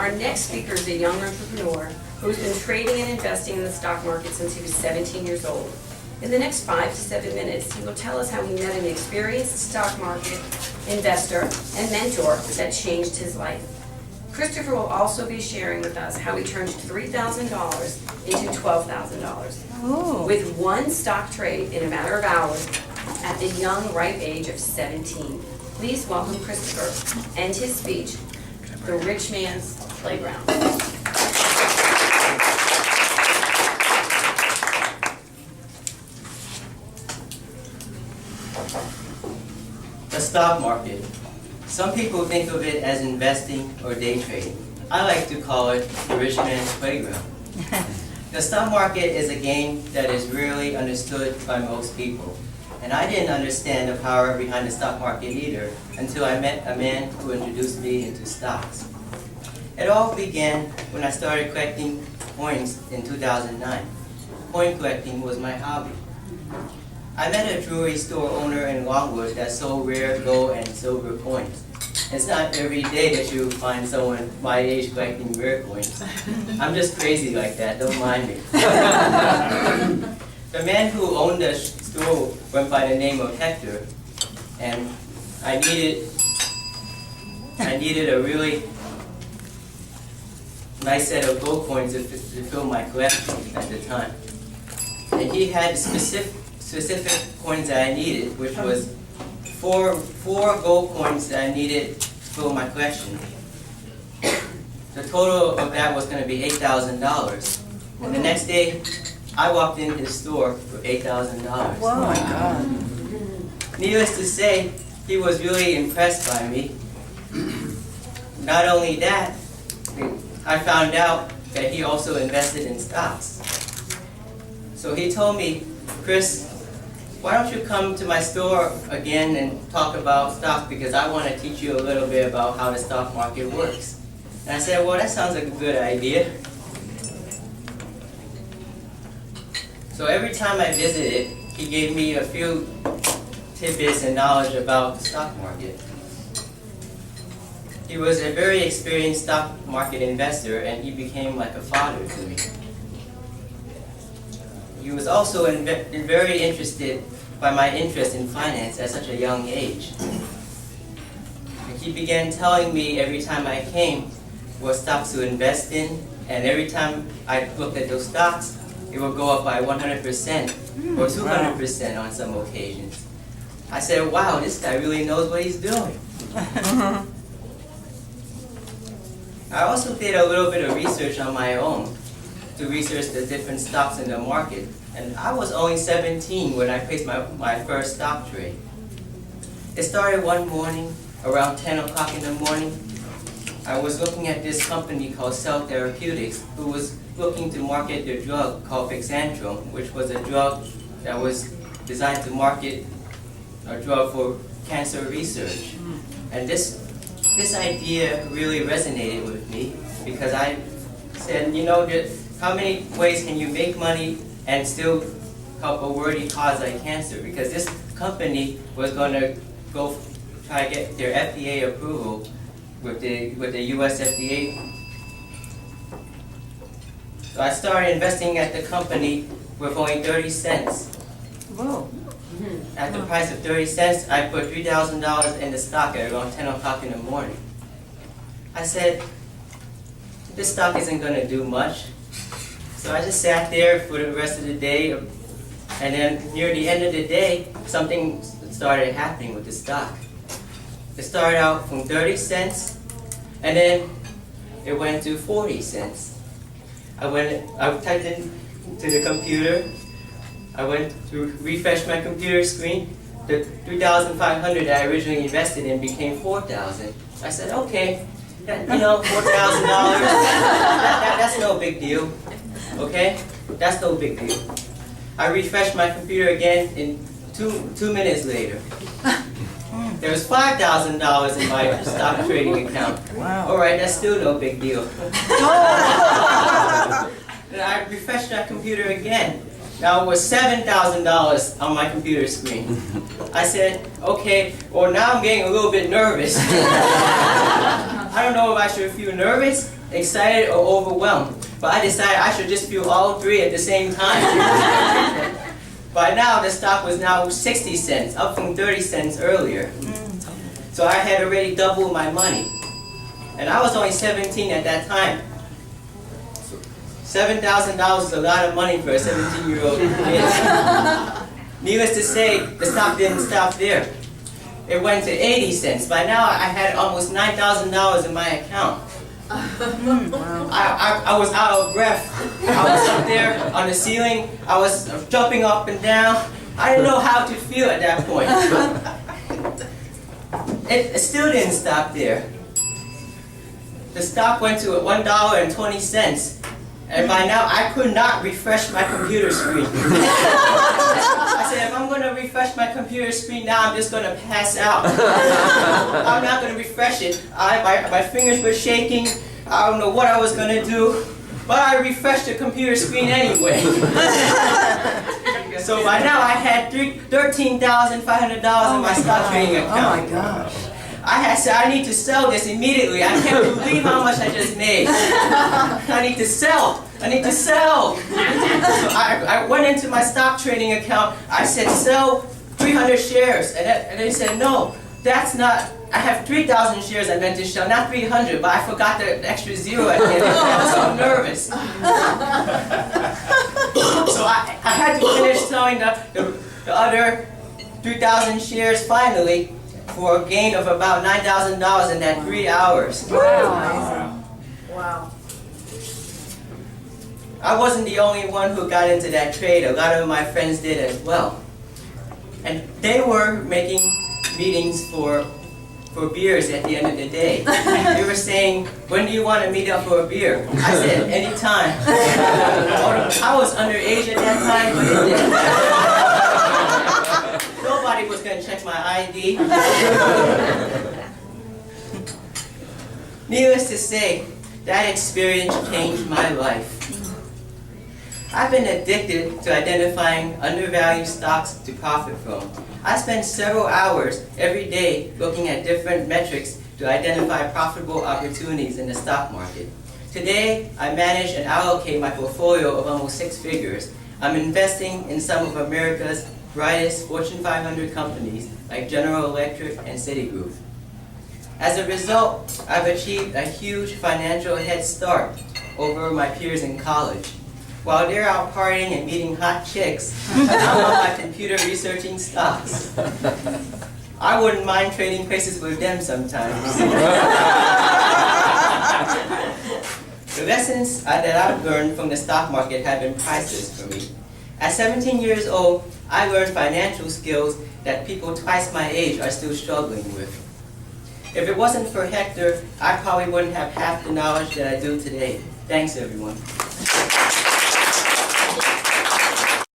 Our next speaker is a young entrepreneur who's been trading and investing in the stock market since he was 17 years old. In the next 5 to 7 minutes, he will tell us how he met an experienced stock market investor and mentor that changed his life. Christopher will also be sharing with us how he turned $3,000 into $12,000 with one stock trade in a matter of hours at the young, ripe age of 17. Please welcome Christopher and his speech, The Rich Man's Playground. The stock market. Some people think of it as investing or day trading. I like to call it the rich man's playground. The stock market is a game that is rarely understood by most people. And I didn't understand the power behind the stock market either until I met a man who introduced me into stocks. It all began when I started collecting coins in 2009. Coin collecting was my hobby. I met a jewelry store owner in Longwood that sold rare gold and silver coins. It's not every day that you find someone my age collecting rare coins. I'm just crazy like that, don't mind me. The man who owned the store went by the name of Hector, and I needed a really nice set of gold coins to fill my collection at the time. And he had specific coins that I needed, which was four gold coins that I needed to fill my collection. The total of that was going to be $8,000. And the next day, I walked in his store for $8,000. Oh my God. Needless to say, he was really impressed by me. Not only that, I found out that he also invested in stocks. So he told me, Chris, why don't you come to my store again and talk about stocks, because I want to teach you a little bit about how the stock market works. And I said, well, that sounds like a good idea. So every time I visited, he gave me a few tidbits and knowledge about the stock market. He was a very experienced stock market investor, and he became like a father to me. He was also very interested by my interest in finance at such a young age. And he began telling me every time I came what stocks to invest in, and every time I looked at those stocks, it would go up by 100% or 200% on some occasions. I said, wow, this guy really knows what he's doing. I also did a little bit of research on my own to research the different stocks in the market. And I was only 17 when I placed my first stock trade. It started one morning, around 10 o'clock in the morning. I was looking at this company called Cell Therapeutics, who was looking to market their drug called Pixantrum, which was a drug that was designed to market a drug for cancer research. And this idea really resonated with me, because I said, you know, how many ways can you make money and still help a worthy cause like cancer? Because this company was going to go try to get their FDA approval with the US FDA. So I started investing at the company with only 30 cents. Whoa. At the price of 30 cents, I put $3,000 in the stock at around 10 o'clock in the morning. I said, this stock isn't going to do much. So I just sat there for the rest of the day, and then near the end of the day, something started happening with the stock. It started out from 30 cents, and then it went to 40 cents. I typed into the computer, I went to refresh my computer screen, the 3,500 that I originally invested in became 4,000. I said, okay, you know, $4,000, that's no big deal. Okay? That's no big deal. I refreshed my computer again in two minutes later. There was $5,000 in my stock trading account. Wow. All right, that's still no big deal. Then I refreshed my computer again. Now it was $7,000 on my computer screen. I said, okay, well now I'm getting a little bit nervous. I don't know if I should feel nervous, excited, or overwhelmed. But I decided I should just feel all three at the same time. By now, the stock was now 60 cents, up from 30 cents earlier. So I had already doubled my money. And I was only 17 at that time. $7,000 is a lot of money for a 17-year-old kid. Needless to say, the stock didn't stop there. It went to 80 cents. By now, I had almost $9,000 in my account. I was out of breath. I was up there on the ceiling. I was jumping up and down. I didn't know how to feel at that point. It still didn't stop there. The stock went to $1.20. And by now, I could not refresh my computer screen. I said, if I'm going to refresh my computer screen now, I'm just going to pass out. I'm not going to refresh it. My fingers were shaking. I don't know what I was going to do. But I refreshed the computer screen anyway. So by now, I had $13,500 in my stock trading account. Oh my gosh. I said, I need to sell this immediately. I can't believe how much I just made. I need to sell. I need to sell. So I went into my stock trading account. I said, sell 300 shares. And they said, no, that's not, I have 3,000 shares I meant to sell, not 300, but I forgot the extra zero at the end. I was so nervous. So I had to finish selling the other 3,000 shares finally, for a gain of about $9,000 in that 3 hours. Wow. Wow. I wasn't the only one who got into that trade. A lot of my friends did as well. And they were making meetings for beers at the end of the day. They were saying, when do you want to meet up for a beer? I said, anytime. I was underage at that time, but it didn't matter. Nobody was going to check my ID. Needless to say, that experience changed my life. I've been addicted to identifying undervalued stocks to profit from. I spend several hours every day looking at different metrics to identify profitable opportunities in the stock market. Today, I manage and allocate my portfolio of almost 6 figures. I'm investing in some of America's brightest Fortune 500 companies like General Electric and Citigroup. As a result, I've achieved a huge financial head start over my peers in college. While they're out partying and meeting hot chicks, I'm on my computer researching stocks. I wouldn't mind trading places with them sometimes. The lessons that I've learned from the stock market have been priceless for me. At 17 years old, I learned financial skills that people twice my age are still struggling with. If it wasn't for Hector, I probably wouldn't have half the knowledge that I do today. Thanks, everyone.